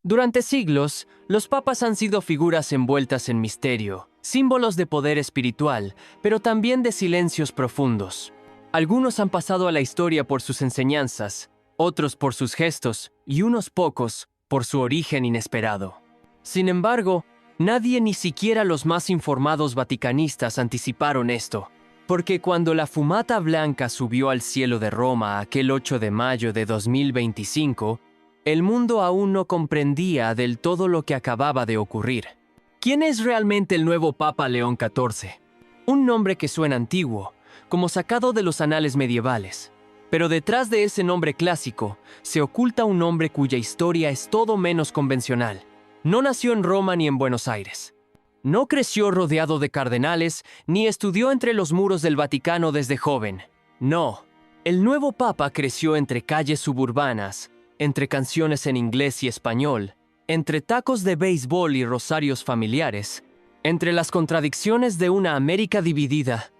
Durante siglos, los papas han sido figuras envueltas en misterio, símbolos de poder espiritual, pero también de silencios profundos. Algunos han pasado a la historia por sus enseñanzas, otros por sus gestos y unos pocos por su origen inesperado. Sin embargo, nadie, ni siquiera los más informados vaticanistas, anticiparon esto, porque cuando la fumata blanca subió al cielo de Roma aquel 8 de mayo de 2025, el mundo aún no comprendía del todo lo que acababa de ocurrir. ¿Quién es realmente el nuevo Papa León XIV? Un nombre que suena antiguo, como sacado de los anales medievales. Pero detrás de ese nombre clásico se oculta un hombre cuya historia es todo menos convencional. No nació en Roma ni en Buenos Aires. No creció rodeado de cardenales, ni estudió entre los muros del Vaticano desde joven. No, el nuevo Papa creció entre calles suburbanas, entre canciones en inglés y español, entre tacos de béisbol y rosarios familiares, entre las contradicciones de una América dividida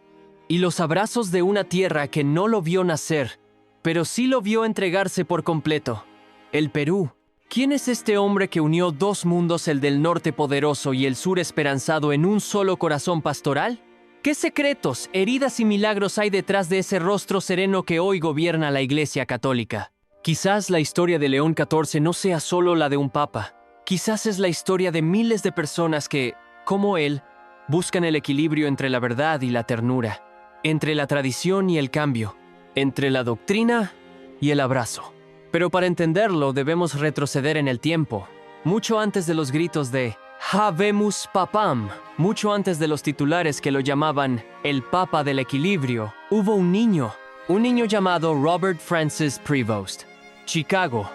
y los abrazos de una tierra que no lo vio nacer, pero sí lo vio entregarse por completo. El Perú. ¿Quién es este hombre que unió dos mundos, el del norte poderoso y el sur esperanzado, en un solo corazón pastoral? ¿Qué secretos, heridas y milagros hay detrás de ese rostro sereno que hoy gobierna la Iglesia Católica? Quizás la historia de León XIV no sea solo la de un papa. Quizás es la historia de miles de personas que, como él, buscan el equilibrio entre la verdad y la ternura, entre la tradición y el cambio, entre la doctrina y el abrazo. Pero para entenderlo debemos retroceder en el tiempo, mucho antes de los gritos de Habemus Papam, mucho antes de los titulares que lo llamaban el Papa del Equilibrio. Hubo un niño llamado Robert Francis Prevost. Chicago,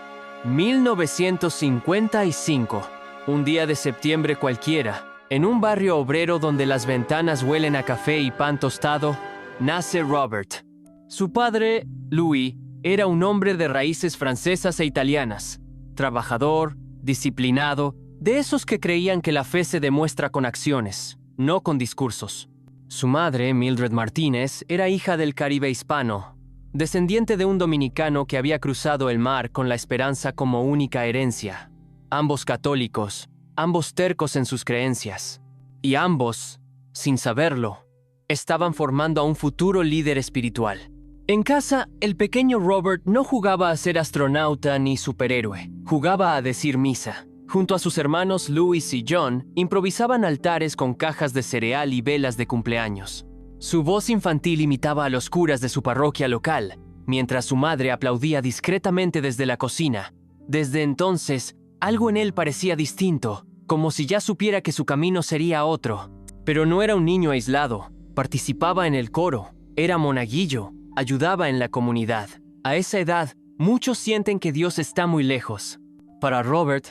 1955. Un día de septiembre cualquiera, en un barrio obrero donde las ventanas huelen a café y pan tostado, nace Robert. Su padre, Louis, era un hombre de raíces francesas e italianas, trabajador, disciplinado, de esos que creían que la fe se demuestra con acciones, no con discursos. Su madre, Mildred Martínez, era hija del Caribe hispano, descendiente de un dominicano que había cruzado el mar con la esperanza como única herencia. Ambos católicos, ambos tercos en sus creencias, y ambos, sin saberlo, estaban formando a un futuro líder espiritual. En casa, el pequeño Robert no jugaba a ser astronauta ni superhéroe, jugaba a decir misa. Junto a sus hermanos Louis y John, improvisaban altares con cajas de cereal y velas de cumpleaños. Su voz infantil imitaba a los curas de su parroquia local, mientras su madre aplaudía discretamente desde la cocina. Desde entonces, algo en él parecía distinto, como si ya supiera que su camino sería otro. Pero no era un niño aislado, participaba en el coro, era monaguillo, ayudaba en la comunidad. A esa edad, muchos sienten que Dios está muy lejos. Para Robert,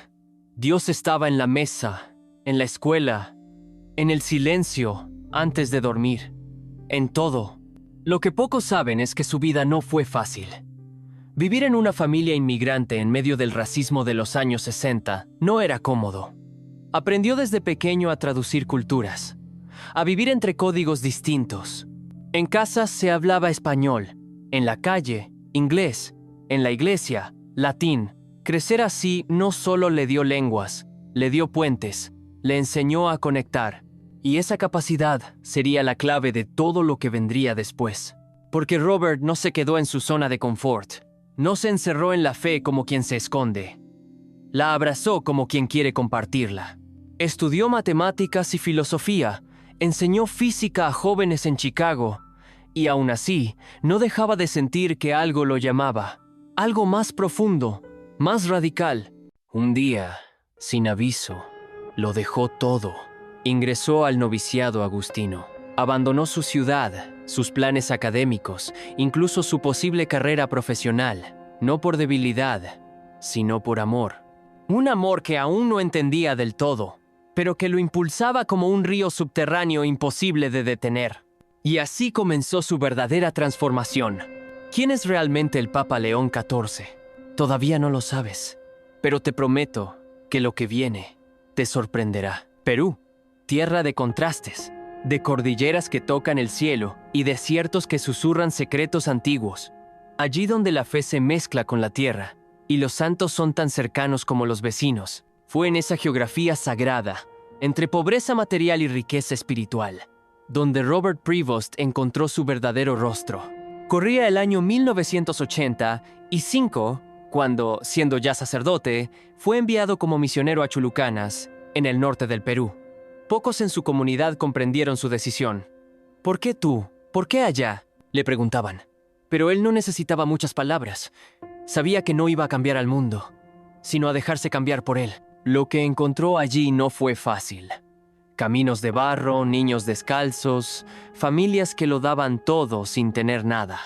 Dios estaba en la mesa, en la escuela, en el silencio, antes de dormir, en todo. Lo que pocos saben es que su vida no fue fácil. Vivir en una familia inmigrante en medio del racismo de los años 60 no era cómodo. Aprendió desde pequeño a traducir culturas, a vivir entre códigos distintos. En casa se hablaba español, en la calle, inglés, en la iglesia, latín. Crecer así no solo le dio lenguas, le dio puentes, le enseñó a conectar. Y esa capacidad sería la clave de todo lo que vendría después. Porque Robert no se quedó en su zona de confort, no se encerró en la fe como quien se esconde. La abrazó como quien quiere compartirla. Estudió matemáticas y filosofía, enseñó física a jóvenes en Chicago, y aún así no dejaba de sentir que algo lo llamaba, algo más profundo, más radical. Un día, sin aviso, lo dejó todo. Ingresó al noviciado agustino. Abandonó su ciudad, sus planes académicos, incluso su posible carrera profesional, no por debilidad, sino por amor. Un amor que aún no entendía del todo, pero que lo impulsaba como un río subterráneo imposible de detener. Y así comenzó su verdadera transformación. ¿Quién es realmente el Papa León XIV? Todavía no lo sabes, pero te prometo que lo que viene te sorprenderá. Perú, tierra de contrastes, de cordilleras que tocan el cielo y desiertos que susurran secretos antiguos. Allí donde la fe se mezcla con la tierra y los santos son tan cercanos como los vecinos. Fue en esa geografía sagrada, entre pobreza material y riqueza espiritual, donde Robert Prevost encontró su verdadero rostro. Corría el año 1985, cuando, siendo ya sacerdote, fue enviado como misionero a Chulucanas, en el norte del Perú. Pocos en su comunidad comprendieron su decisión. ¿Por qué tú? ¿Por qué allá?, le preguntaban. Pero él no necesitaba muchas palabras. Sabía que no iba a cambiar al mundo, sino a dejarse cambiar por él. Lo que encontró allí no fue fácil. Caminos de barro, niños descalzos, familias que lo daban todo sin tener nada.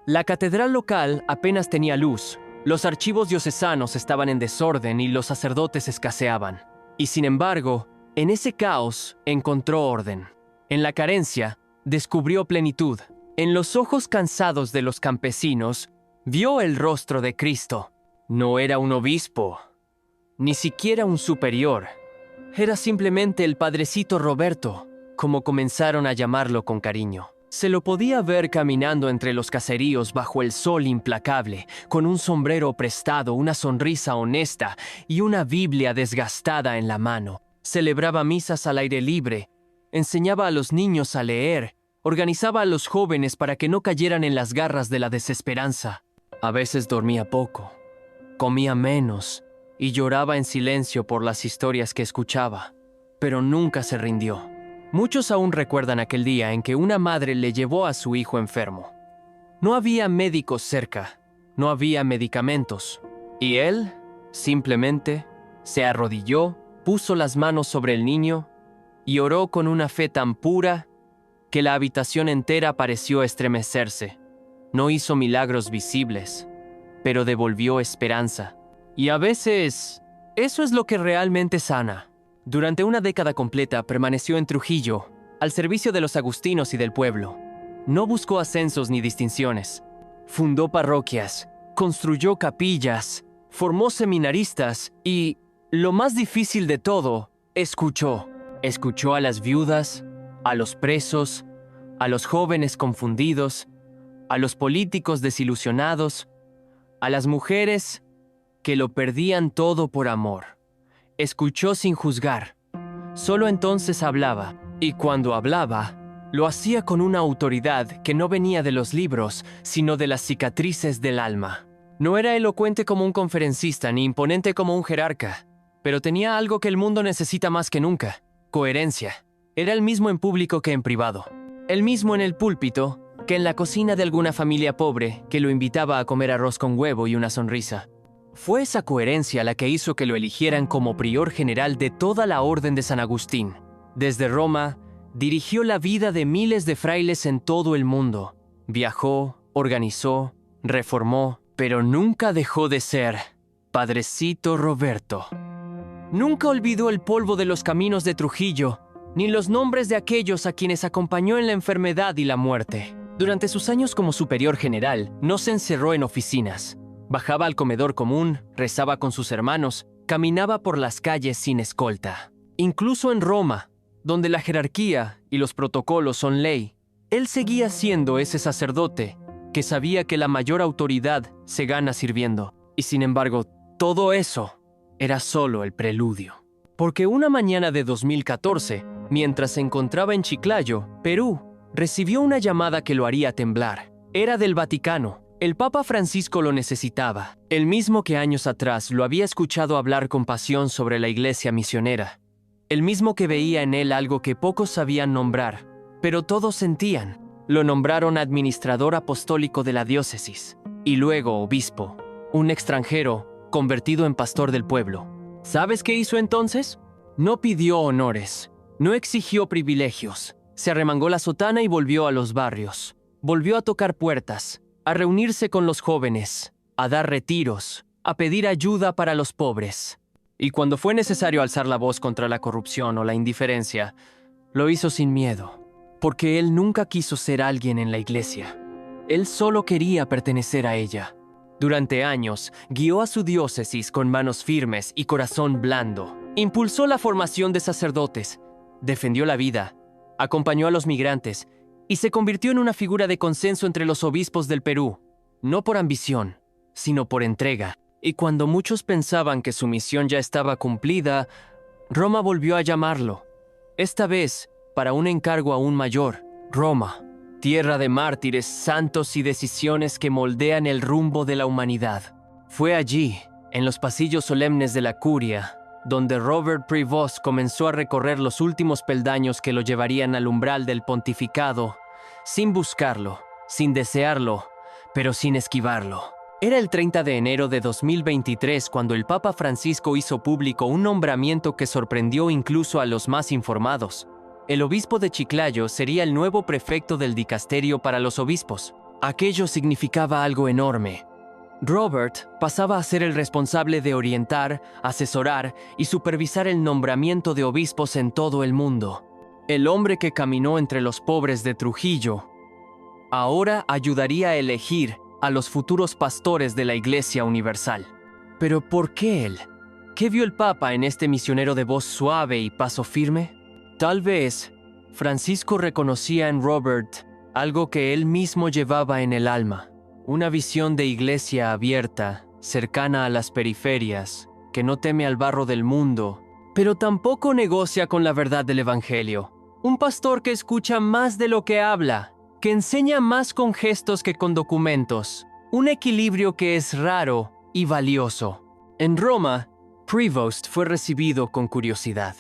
La catedral local apenas tenía luz, los archivos diocesanos estaban en desorden y los sacerdotes escaseaban. Y sin embargo, en ese caos encontró orden. En la carencia, descubrió plenitud. En los ojos cansados de los campesinos, vio el rostro de Cristo. No era un obispo, ni siquiera un superior. Era simplemente el Padrecito Roberto, como comenzaron a llamarlo con cariño. Se lo podía ver caminando entre los caseríos bajo el sol implacable, con un sombrero prestado, una sonrisa honesta y una Biblia desgastada en la mano. Celebraba misas al aire libre, enseñaba a los niños a leer, organizaba a los jóvenes para que no cayeran en las garras de la desesperanza. A veces dormía poco, comía menos y lloraba en silencio por las historias que escuchaba, pero nunca se rindió. Muchos aún recuerdan aquel día en que una madre le llevó a su hijo enfermo. No había médicos cerca, no había medicamentos, y él simplemente se arrodilló, puso las manos sobre el niño y oró con una fe tan pura que la habitación entera pareció estremecerse. No hizo milagros visibles, pero devolvió esperanza. Y a veces, eso es lo que realmente sana. Durante una década completa permaneció en Trujillo, al servicio de los agustinos y del pueblo. No buscó ascensos ni distinciones. Fundó parroquias, construyó capillas, formó seminaristas y, lo más difícil de todo, escuchó. Escuchó a las viudas, a los presos, a los jóvenes confundidos, a los políticos desilusionados, a las mujeres que lo perdían todo por amor. Escuchó sin juzgar. Solo entonces hablaba, y cuando hablaba, lo hacía con una autoridad que no venía de los libros, sino de las cicatrices del alma. No era elocuente como un conferencista, ni imponente como un jerarca, pero tenía algo que el mundo necesita más que nunca: coherencia. Era el mismo en público que en privado. El mismo en el púlpito que en la cocina de alguna familia pobre que lo invitaba a comer arroz con huevo y una sonrisa. Fue esa coherencia la que hizo que lo eligieran como prior general de toda la Orden de San Agustín. Desde Roma, dirigió la vida de miles de frailes en todo el mundo. Viajó, organizó, reformó, pero nunca dejó de ser Padrecito Roberto. Nunca olvidó el polvo de los caminos de Trujillo, ni los nombres de aquellos a quienes acompañó en la enfermedad y la muerte. Durante sus años como superior general, no se encerró en oficinas. Bajaba al comedor común, rezaba con sus hermanos, caminaba por las calles sin escolta. Incluso en Roma, donde la jerarquía y los protocolos son ley, él seguía siendo ese sacerdote que sabía que la mayor autoridad se gana sirviendo. Y sin embargo, todo eso era solo el preludio. Porque una mañana de 2014, mientras se encontraba en Chiclayo, Perú, recibió una llamada que lo haría temblar. Era del Vaticano. El Papa Francisco lo necesitaba, el mismo que años atrás lo había escuchado hablar con pasión sobre la iglesia misionera, el mismo que veía en él algo que pocos sabían nombrar, pero todos sentían. Lo nombraron administrador apostólico de la diócesis, y luego obispo, un extranjero convertido en pastor del pueblo. ¿Sabes qué hizo entonces? No pidió honores, no exigió privilegios, se arremangó la sotana y volvió a los barrios, volvió a tocar puertas, a reunirse con los jóvenes, a dar retiros, a pedir ayuda para los pobres. Y cuando fue necesario alzar la voz contra la corrupción o la indiferencia, lo hizo sin miedo, porque él nunca quiso ser alguien en la iglesia. Él solo quería pertenecer a ella. Durante años, guió a su diócesis con manos firmes y corazón blando. Impulsó la formación de sacerdotes, defendió la vida, acompañó a los migrantes, y se convirtió en una figura de consenso entre los obispos del Perú, no por ambición, sino por entrega. Y cuando muchos pensaban que su misión ya estaba cumplida, Roma volvió a llamarlo. Esta vez, para un encargo aún mayor. Roma, tierra de mártires, santos y decisiones que moldean el rumbo de la humanidad. Fue allí, en los pasillos solemnes de la curia, donde Robert Prevost comenzó a recorrer los últimos peldaños que lo llevarían al umbral del pontificado, sin buscarlo, sin desearlo, pero sin esquivarlo. Era el 30 de enero de 2023 cuando el Papa Francisco hizo público un nombramiento que sorprendió incluso a los más informados. El obispo de Chiclayo sería el nuevo prefecto del dicasterio para los obispos. Aquello significaba algo enorme. Robert pasaba a ser el responsable de orientar, asesorar y supervisar el nombramiento de obispos en todo el mundo. El hombre que caminó entre los pobres de Trujillo ahora ayudaría a elegir a los futuros pastores de la Iglesia Universal. ¿Pero por qué él? ¿Qué vio el Papa en este misionero de voz suave y paso firme? Tal vez Francisco reconocía en Robert algo que él mismo llevaba en el alma. Una visión de iglesia abierta, cercana a las periferias, que no teme al barro del mundo, pero tampoco negocia con la verdad del Evangelio. Un pastor que escucha más de lo que habla, que enseña más con gestos que con documentos. Un equilibrio que es raro y valioso. En Roma, Prevost fue recibido con curiosidad.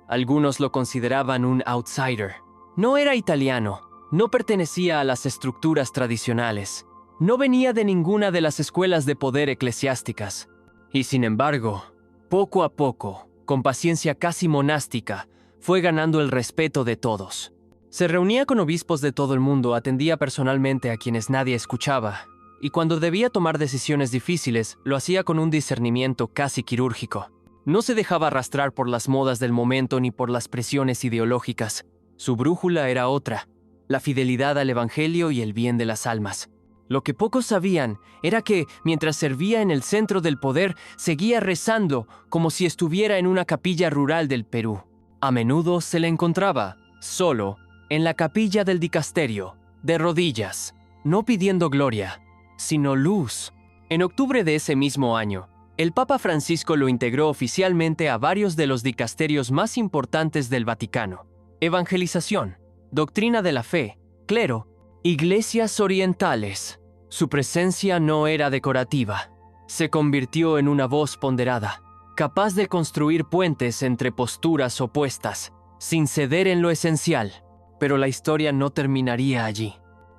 Algunos lo consideraban un outsider. No era italiano, no pertenecía a las estructuras tradicionales. No venía de ninguna de las escuelas de poder eclesiásticas. Y sin embargo, poco a poco, con paciencia casi monástica, fue ganando el respeto de todos. Se reunía con obispos de todo el mundo, atendía personalmente a quienes nadie escuchaba, y cuando debía tomar decisiones difíciles, lo hacía con un discernimiento casi quirúrgico. No se dejaba arrastrar por las modas del momento ni por las presiones ideológicas. Su brújula era otra, la fidelidad al Evangelio y el bien de las almas. Lo que pocos sabían era que, mientras servía en el centro del poder, seguía rezando como si estuviera en una capilla rural del Perú. A menudo se le encontraba, solo, en la capilla del dicasterio, de rodillas, no pidiendo gloria, sino luz. En octubre de ese mismo año, el Papa Francisco lo integró oficialmente a varios de los dicasterios más importantes del Vaticano: evangelización, doctrina de la fe, clero, iglesias orientales. Su presencia no era decorativa. Se convirtió en una voz ponderada, capaz de construir puentes entre posturas opuestas, sin ceder en lo esencial. Pero la historia no terminaría allí.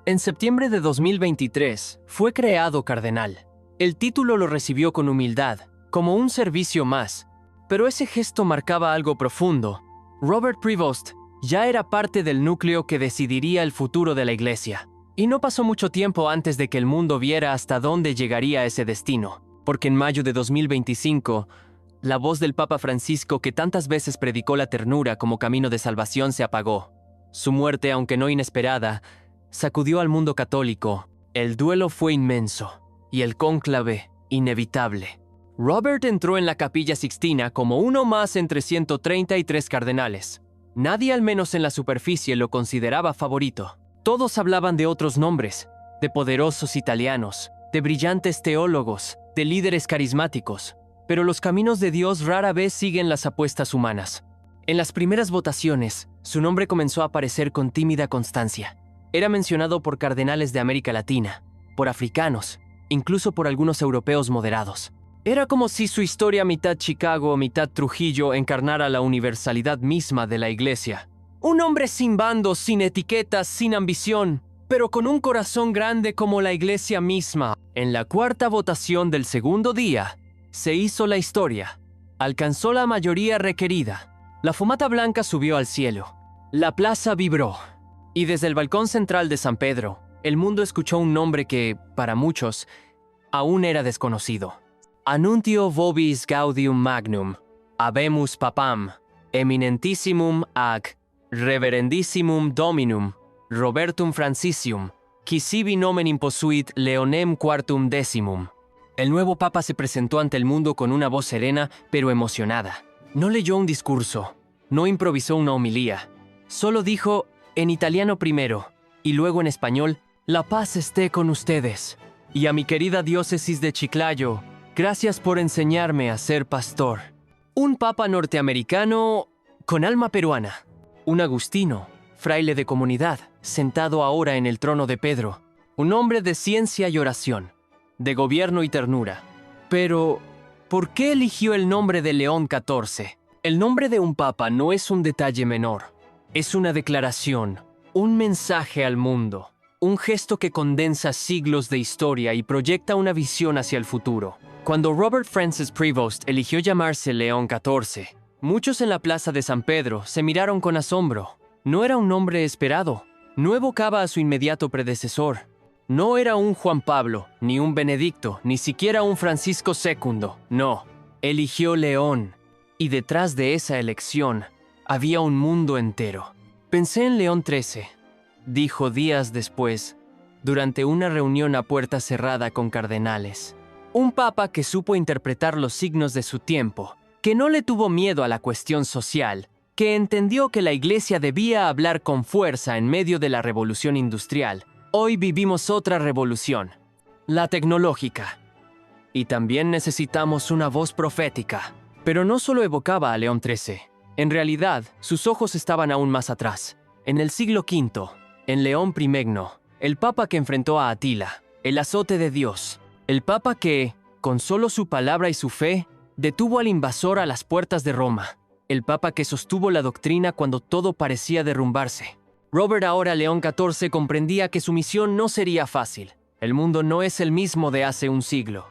En septiembre de 2023 fue creado cardenal. El título lo recibió con humildad, como un servicio más. Pero ese gesto marcaba algo profundo. Robert Prevost ya era parte del núcleo que decidiría el futuro de la Iglesia. Y no pasó mucho tiempo antes de que el mundo viera hasta dónde llegaría ese destino. Porque en mayo de 2025, la voz del Papa Francisco que tantas veces predicó la ternura como camino de salvación se apagó. Su muerte, aunque no inesperada, sacudió al mundo católico. El duelo fue inmenso y el cónclave inevitable. Robert entró en la Capilla Sixtina como uno más entre 133 cardenales. Nadie, al menos en la superficie, lo consideraba favorito. Todos hablaban de otros nombres, de poderosos italianos, de brillantes teólogos, de líderes carismáticos. Pero los caminos de Dios rara vez siguen las apuestas humanas. En las primeras votaciones, su nombre comenzó a aparecer con tímida constancia. Era mencionado por cardenales de América Latina, por africanos, incluso por algunos europeos moderados. Era como si su historia mitad Chicago, mitad Trujillo encarnara la universalidad misma de la Iglesia. Un hombre sin bandos, sin etiquetas, sin ambición, pero con un corazón grande como la Iglesia misma. En la cuarta votación del segundo día, se hizo la historia. Alcanzó la mayoría requerida. La fumata blanca subió al cielo. La plaza vibró. Y desde el balcón central de San Pedro, el mundo escuchó un nombre que, para muchos, aún era desconocido. Annuntio vobis gaudium magnum, habemus papam, eminentissimum ag, reverendissimum dominum, Robertum Francisium, qui sibi nomen imposuit Leonem quartum decimum. El nuevo papa se presentó ante el mundo con una voz serena, pero emocionada. No leyó un discurso, no improvisó una homilía. Solo dijo, en italiano primero, y luego en español, «La paz esté con ustedes». Y a mi querida diócesis de Chiclayo, Gracias por enseñarme a ser pastor. Un papa norteamericano con alma peruana. Un agustino, fraile de comunidad, sentado ahora en el trono de Pedro. Un hombre de ciencia y oración, de gobierno y ternura. Pero, ¿por qué eligió el nombre de León XIV? El nombre de un papa no es un detalle menor. Es una declaración, un mensaje al mundo, un gesto que condensa siglos de historia y proyecta una visión hacia el futuro. Cuando Robert Francis Prevost eligió llamarse León XIV, muchos en la plaza de San Pedro se miraron con asombro. No era un nombre esperado, no evocaba a su inmediato predecesor. No era un Juan Pablo, ni un Benedicto, ni siquiera un Francisco II. No, eligió León. Y detrás de esa elección había un mundo entero. Pensé en León XIII, dijo días después, durante una reunión a puerta cerrada con cardenales. Un papa que supo interpretar los signos de su tiempo, que no le tuvo miedo a la cuestión social, que entendió que la Iglesia debía hablar con fuerza en medio de la revolución industrial. Hoy vivimos otra revolución, la tecnológica. Y también necesitamos una voz profética. Pero no solo evocaba a León XIII. En realidad, sus ojos estaban aún más atrás. En el siglo V, en León I, el papa que enfrentó a Atila, el azote de Dios. El papa que, con solo su palabra y su fe, detuvo al invasor a las puertas de Roma. El papa que sostuvo la doctrina cuando todo parecía derrumbarse. Robert, ahora León XIV, comprendía que su misión no sería fácil. El mundo no es el mismo de hace un siglo.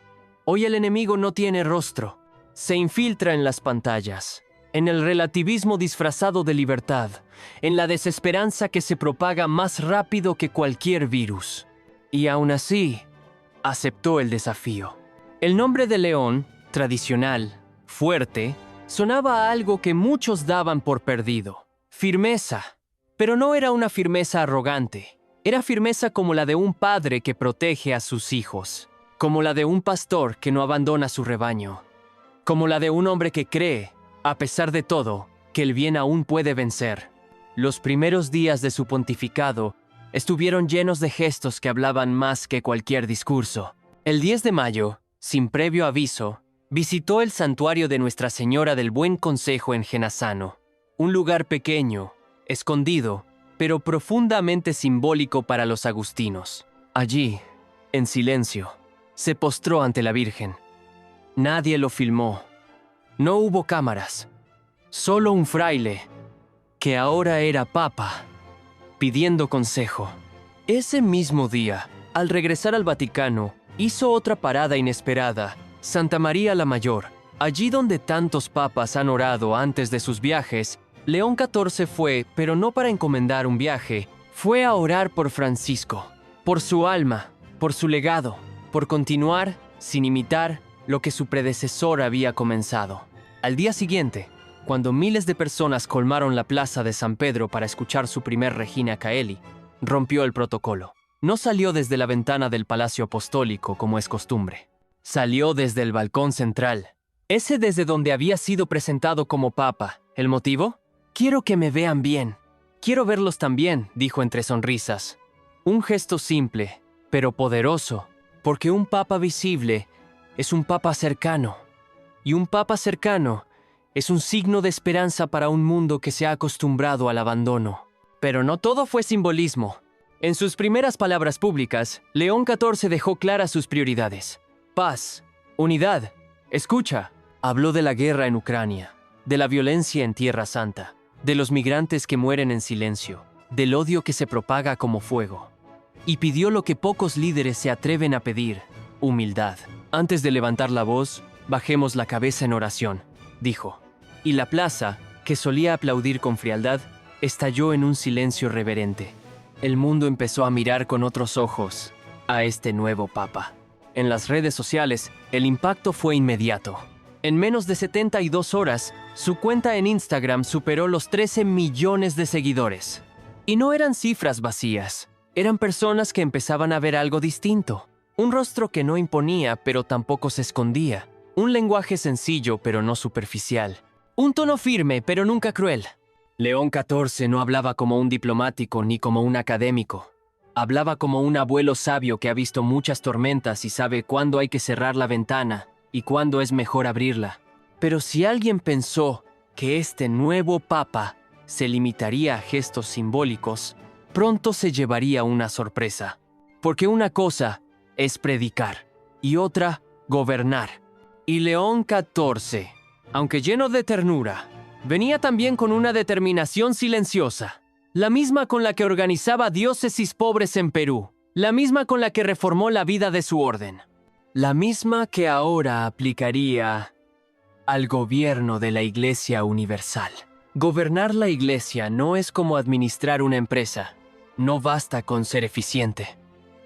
Hoy el enemigo no tiene rostro. Se infiltra en las pantallas, en el relativismo disfrazado de libertad, en la desesperanza que se propaga más rápido que cualquier virus. Y aún así, aceptó el desafío. El nombre de León, tradicional, fuerte, sonaba a algo que muchos daban por perdido. Firmeza. Pero no era una firmeza arrogante. Era firmeza como la de un padre que protege a sus hijos. Como la de un pastor que no abandona su rebaño. Como la de un hombre que cree, a pesar de todo, que el bien aún puede vencer. Los primeros días de su pontificado estuvieron llenos de gestos que hablaban más que cualquier discurso. El 10 de mayo, sin previo aviso, visitó el santuario de Nuestra Señora del Buen Consejo en Genazzano, un lugar pequeño, escondido, pero profundamente simbólico para los agustinos. Allí, en silencio, se postró ante la Virgen. Nadie lo filmó. No hubo cámaras. Solo un fraile, que ahora era papa, pidiendo consejo. Ese mismo día, al regresar al Vaticano, hizo otra parada inesperada, Santa María la Mayor. Allí donde tantos papas han orado antes de sus viajes, León XIV fue, pero no para encomendar un viaje, fue a orar por Francisco, por su alma, por su legado, por continuar, sin imitar, lo que su predecesor había comenzado. Al día siguiente, cuando miles de personas colmaron la plaza de San Pedro para escuchar su primer Regina Caeli, rompió el protocolo. No salió desde la ventana del Palacio Apostólico como es costumbre. Salió desde el balcón central, ese desde donde había sido presentado como papa. ¿El motivo? Quiero que me vean bien. Quiero verlos también, dijo entre sonrisas. Un gesto simple, pero poderoso, porque un papa visible es un papa cercano. Y un papa cercano es un signo de esperanza para un mundo que se ha acostumbrado al abandono. Pero no todo fue simbolismo. En sus primeras palabras públicas, León XIV dejó claras sus prioridades. Paz, unidad, escucha. Habló de la guerra en Ucrania, de la violencia en Tierra Santa, de los migrantes que mueren en silencio, del odio que se propaga como fuego. Y pidió lo que pocos líderes se atreven a pedir: humildad. Antes de levantar la voz, bajemos la cabeza en oración, dijo. Y la plaza, que solía aplaudir con frialdad, estalló en un silencio reverente. El mundo empezó a mirar con otros ojos a este nuevo papa. En las redes sociales, el impacto fue inmediato. En menos de 72 horas, su cuenta en Instagram superó los 13 millones de seguidores. Y no eran cifras vacías, eran personas que empezaban a ver algo distinto. Un rostro que no imponía, pero tampoco se escondía. Un lenguaje sencillo, pero no superficial. Un tono firme, pero nunca cruel. León XIV no hablaba como un diplomático ni como un académico. Hablaba como un abuelo sabio que ha visto muchas tormentas y sabe cuándo hay que cerrar la ventana y cuándo es mejor abrirla. Pero si alguien pensó que este nuevo papa se limitaría a gestos simbólicos, pronto se llevaría una sorpresa. Porque una cosa es predicar y otra gobernar. Y León XIV, aunque lleno de ternura, venía también con una determinación silenciosa, la misma con la que organizaba diócesis pobres en Perú, la misma con la que reformó la vida de su orden, la misma que ahora aplicaría al gobierno de la Iglesia Universal. Gobernar la Iglesia no es como administrar una empresa. No basta con ser eficiente.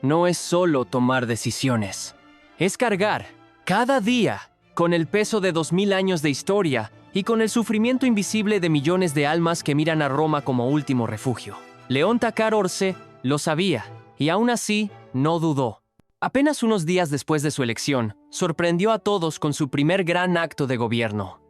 No es solo tomar decisiones. Es cargar, cada día, con el peso de 2000 años de historia y con el sufrimiento invisible de millones de almas que miran a Roma como último refugio. León XIV lo sabía, y aún así no dudó. Apenas unos días después de su elección, sorprendió a todos con su primer gran acto de gobierno.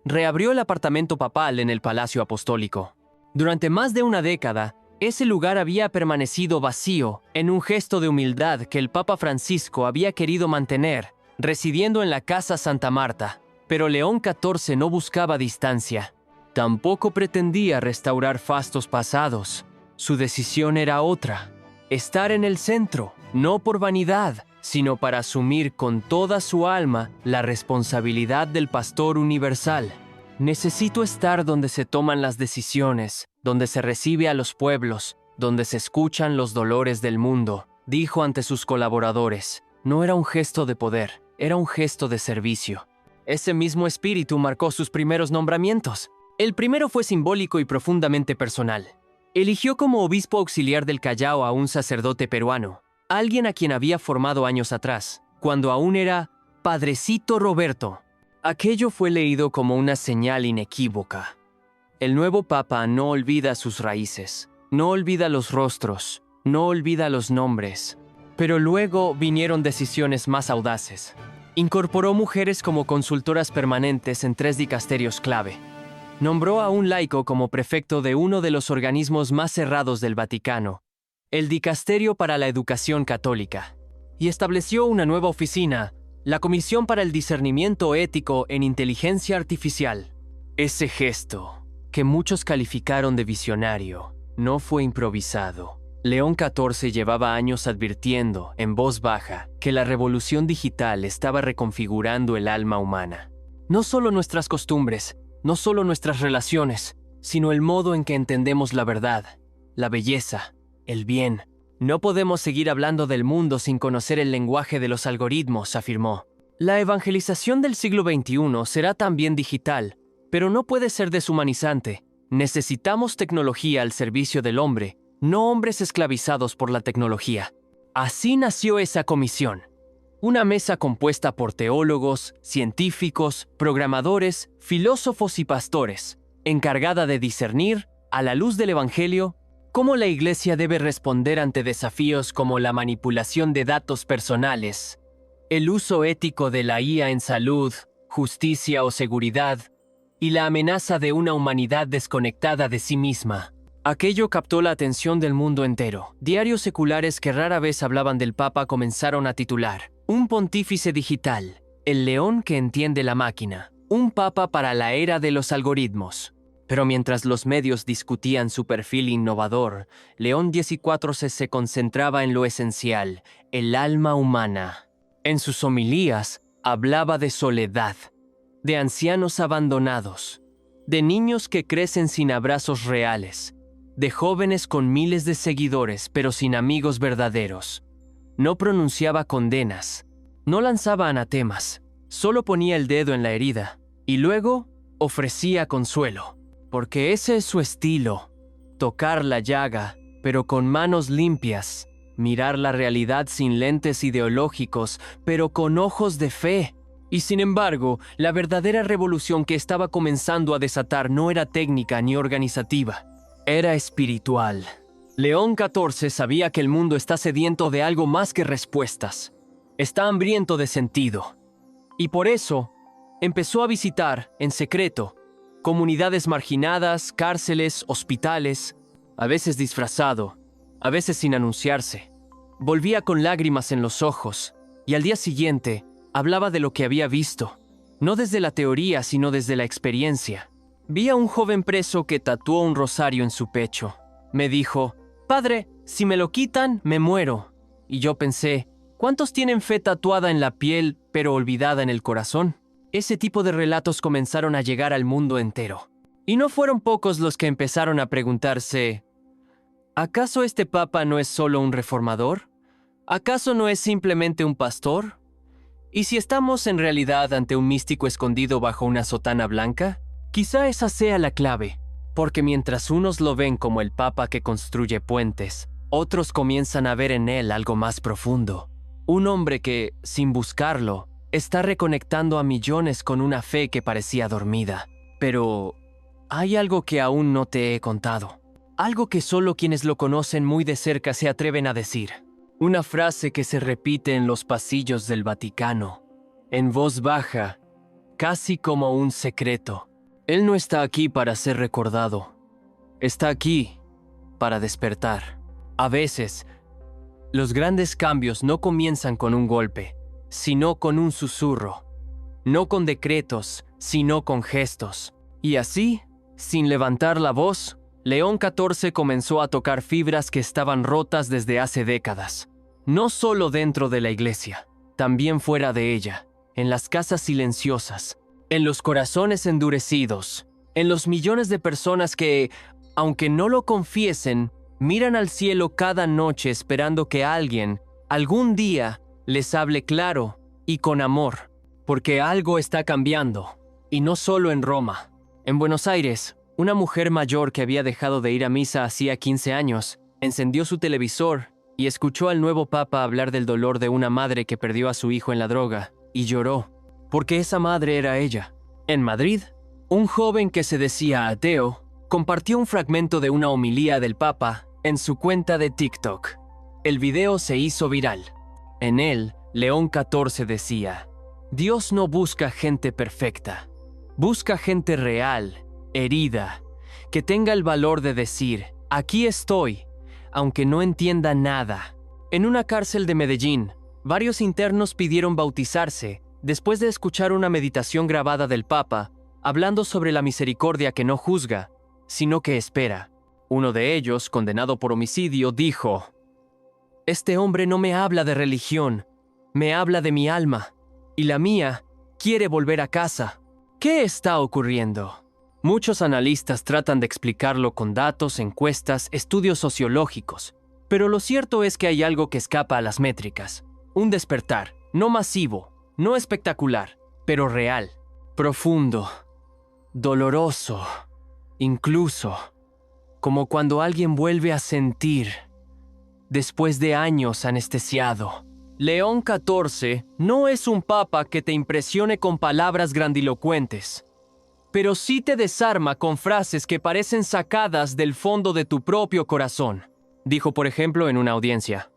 Reabrió el apartamento papal en el Palacio Apostólico. Durante más de una década, ese lugar había permanecido vacío en un gesto de humildad que el Papa Francisco había querido mantener, residiendo en la Casa Santa Marta. Pero León XIV no buscaba distancia. Tampoco pretendía restaurar fastos pasados. Su decisión era otra: estar en el centro, no por vanidad, sino para asumir con toda su alma la responsabilidad del pastor universal. Necesito estar donde se toman las decisiones, donde se recibe a los pueblos, donde se escuchan los dolores del mundo, dijo ante sus colaboradores. No era un gesto de poder, era un gesto de servicio. Ese mismo espíritu marcó sus primeros nombramientos. El primero fue simbólico y profundamente personal. Eligió como obispo auxiliar del Callao a un sacerdote peruano, alguien a quien había formado años atrás, cuando aún era Padrecito Roberto. Aquello fue leído como una señal inequívoca. El nuevo papa no olvida sus raíces, no olvida los rostros, no olvida los nombres. Pero luego vinieron decisiones más audaces. Incorporó mujeres como consultoras permanentes en 3 dicasterios clave. Nombró a un laico como prefecto de uno de los organismos más cerrados del Vaticano, el Dicasterio para la Educación Católica, y estableció una nueva oficina, la Comisión para el Discernimiento Ético en Inteligencia Artificial. Ese gesto, que muchos calificaron de visionario, no fue improvisado. León XIV llevaba años advirtiendo, en voz baja, que la revolución digital estaba reconfigurando el alma humana. No solo nuestras costumbres, no solo nuestras relaciones, sino el modo en que entendemos la verdad, la belleza, el bien. No podemos seguir hablando del mundo sin conocer el lenguaje de los algoritmos, afirmó. La evangelización del siglo XXI será también digital, pero no puede ser deshumanizante. Necesitamos tecnología al servicio del hombre, no hombres esclavizados por la tecnología. Así nació esa comisión. Una mesa compuesta por teólogos, científicos, programadores, filósofos y pastores, encargada de discernir, a la luz del Evangelio, cómo la Iglesia debe responder ante desafíos como la manipulación de datos personales, el uso ético de la IA en salud, justicia o seguridad, y la amenaza de una humanidad desconectada de sí misma. Aquello captó la atención del mundo entero. Diarios seculares que rara vez hablaban del Papa comenzaron a titular: un pontífice digital, el león que entiende la máquina, un papa para la era de los algoritmos. Pero mientras los medios discutían su perfil innovador, León XIV se concentraba en lo esencial, el alma humana. En sus homilías hablaba de soledad, de ancianos abandonados, de niños que crecen sin abrazos reales, de jóvenes con miles de seguidores pero sin amigos verdaderos. No pronunciaba condenas, no lanzaba anatemas, solo ponía el dedo en la herida y luego ofrecía consuelo. Porque ese es su estilo, tocar la llaga, pero con manos limpias, mirar la realidad sin lentes ideológicos, pero con ojos de fe. Y sin embargo, la verdadera revolución que estaba comenzando a desatar no era técnica ni organizativa, era espiritual. León XIV sabía que el mundo está sediento de algo más que respuestas, está hambriento de sentido. Y por eso, empezó a visitar, en secreto, comunidades marginadas, cárceles, hospitales, a veces disfrazado, a veces sin anunciarse. Volvía con lágrimas en los ojos y al día siguiente Hablaba de lo que había visto, no desde la teoría, sino desde la experiencia. Vi a un joven preso que tatuó un rosario en su pecho. Me dijo, «Padre, si me lo quitan, me muero». Y yo pensé, ¿cuántos tienen fe tatuada en la piel, pero olvidada en el corazón? Ese tipo de relatos comenzaron a llegar al mundo entero. Y no fueron pocos los que empezaron a preguntarse, ¿acaso este papa no es solo un reformador? ¿Acaso no es simplemente un pastor? ¿Y si estamos en realidad ante un místico escondido bajo una sotana blanca? Quizá esa sea la clave, porque mientras unos lo ven como el papa que construye puentes, otros comienzan a ver en él algo más profundo. Un hombre que, sin buscarlo, está reconectando a millones con una fe que parecía dormida. Pero hay algo que aún no te he contado. Algo que solo quienes lo conocen muy de cerca se atreven a decir. Una frase que se repite en los pasillos del Vaticano, en voz baja, casi como un secreto. Él no está aquí para ser recordado. Está aquí para despertar. A veces, los grandes cambios no comienzan con un golpe, sino con un susurro. No con decretos, sino con gestos. Y así, sin levantar la voz, León XIV comenzó a tocar fibras que estaban rotas desde hace décadas. No solo dentro de la iglesia, también fuera de ella, en las casas silenciosas, en los corazones endurecidos, en los millones de personas que, aunque no lo confiesen, miran al cielo cada noche esperando que alguien, algún día, les hable claro y con amor, porque algo está cambiando, y no solo en Roma. En Buenos Aires, una mujer mayor que había dejado de ir a misa hacía 15 años, encendió su televisor y escuchó al nuevo papa hablar del dolor de una madre que perdió a su hijo en la droga, y lloró, porque esa madre era ella. En Madrid, un joven que se decía ateo compartió un fragmento de una homilía del papa en su cuenta de TikTok. El video se hizo viral. En él, León XIV decía, «Dios no busca gente perfecta, busca gente real, herida, que tenga el valor de decir, aquí estoy, aunque no entienda nada». En una cárcel de Medellín, varios internos pidieron bautizarse después de escuchar una meditación grabada del Papa, hablando sobre la misericordia que no juzga, sino que espera. Uno de ellos, condenado por homicidio, dijo, «Este hombre no me habla de religión, me habla de mi alma, y la mía quiere volver a casa». ¿Qué está ocurriendo? Muchos analistas tratan de explicarlo con datos, encuestas, estudios sociológicos, pero lo cierto es que hay algo que escapa a las métricas. Un despertar, no masivo, no espectacular, pero real, profundo, doloroso, incluso, como cuando alguien vuelve a sentir, después de años anestesiado. León XIV no es un papa que te impresione con palabras grandilocuentes, pero sí te desarma con frases que parecen sacadas del fondo de tu propio corazón. Dijo, por ejemplo, en una audiencia,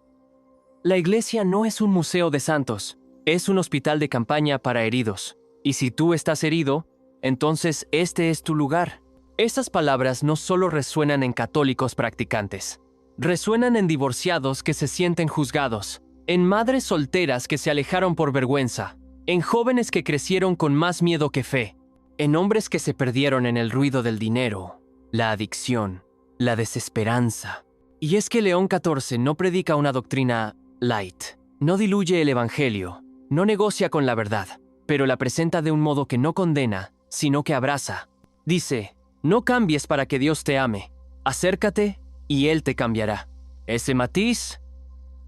«La iglesia no es un museo de santos, es un hospital de campaña para heridos. Y si tú estás herido, entonces este es tu lugar». Esas palabras no solo resuenan en católicos practicantes, resuenan en divorciados que se sienten juzgados, en madres solteras que se alejaron por vergüenza, en jóvenes que crecieron con más miedo que fe, en hombres que se perdieron en el ruido del dinero, la adicción, la desesperanza. Y es que León XIV no predica una doctrina light, no diluye el evangelio, no negocia con la verdad, pero la presenta de un modo que no condena, sino que abraza. Dice, no cambies para que Dios te ame, acércate y Él te cambiará. Ese matiz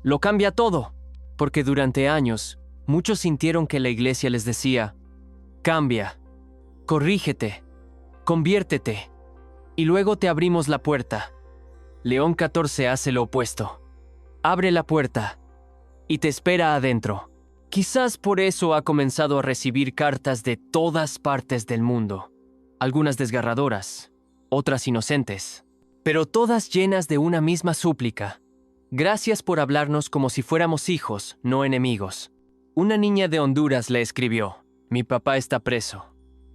lo cambia todo, porque durante años muchos sintieron que la iglesia les decía, cambia, corrígete, conviértete, y luego te abrimos la puerta. León XIV hace lo opuesto. Abre la puerta y te espera adentro. Quizás por eso ha comenzado a recibir cartas de todas partes del mundo, algunas desgarradoras, otras inocentes, pero todas llenas de una misma súplica. Gracias por hablarnos como si fuéramos hijos, no enemigos. Una niña de Honduras le escribió, mi papá está preso,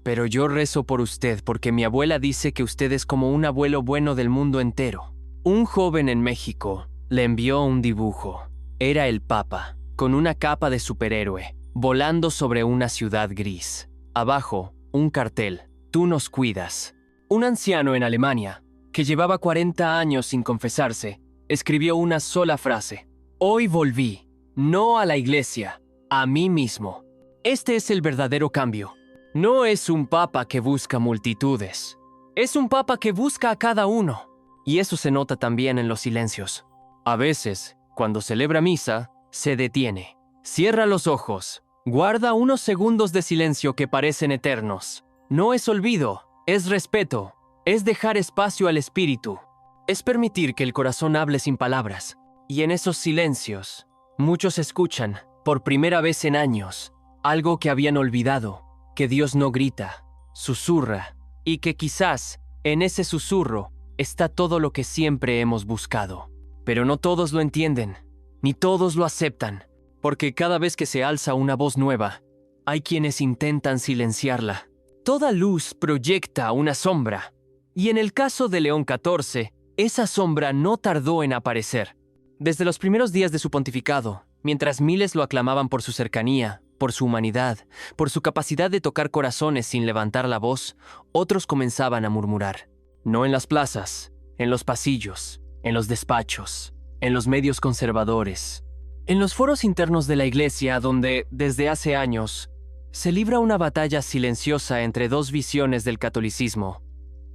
pero yo rezo por usted porque mi abuela dice que usted es como un abuelo bueno del mundo entero. Un joven en México le envió un dibujo. Era el Papa, con una capa de superhéroe, volando sobre una ciudad gris. Abajo, un cartel: Tú nos cuidas. Un anciano en Alemania, que llevaba 40 años sin confesarse, escribió una sola frase: Hoy volví, no a la iglesia, a mí mismo. Este es el verdadero cambio. No es un papa que busca multitudes. Es un papa que busca a cada uno. Y eso se nota también en los silencios. A veces, cuando celebra misa, se detiene. Cierra los ojos. Guarda unos segundos de silencio que parecen eternos. No es olvido, es respeto. Es dejar espacio al espíritu. Es permitir que el corazón hable sin palabras. Y en esos silencios, muchos escuchan, por primera vez en años, algo que habían olvidado, que Dios no grita, susurra, y que quizás en ese susurro está todo lo que siempre hemos buscado. Pero no todos lo entienden, ni todos lo aceptan, porque cada vez que se alza una voz nueva, hay quienes intentan silenciarla. Toda luz proyecta una sombra, y en el caso de León XIV, esa sombra no tardó en aparecer. Desde los primeros días de su pontificado, mientras miles lo aclamaban por su cercanía, por su humanidad, por su capacidad de tocar corazones sin levantar la voz, otros comenzaban a murmurar. No en las plazas, en los pasillos, en los despachos, en los medios conservadores, en los foros internos de la iglesia donde, desde hace años, se libra una batalla silenciosa entre dos visiones del catolicismo.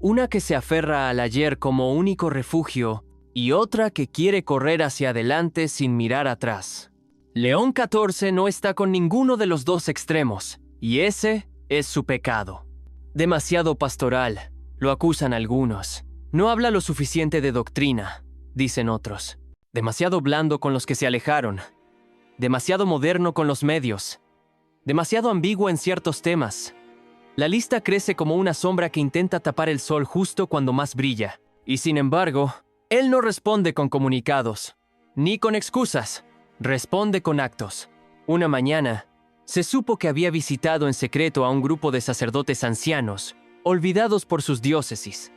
Una que se aferra al ayer como único refugio y otra que quiere correr hacia adelante sin mirar atrás. León XIV no está con ninguno de los dos extremos, y ese es su pecado. Demasiado pastoral, lo acusan algunos. No habla lo suficiente de doctrina, dicen otros. Demasiado blando con los que se alejaron. Demasiado moderno con los medios. Demasiado ambiguo en ciertos temas. La lista crece como una sombra que intenta tapar el sol justo cuando más brilla. Y sin embargo, él no responde con comunicados, ni con excusas. Responde con actos. Una mañana, se supo que había visitado en secreto a un grupo de sacerdotes ancianos, olvidados por sus diócesis.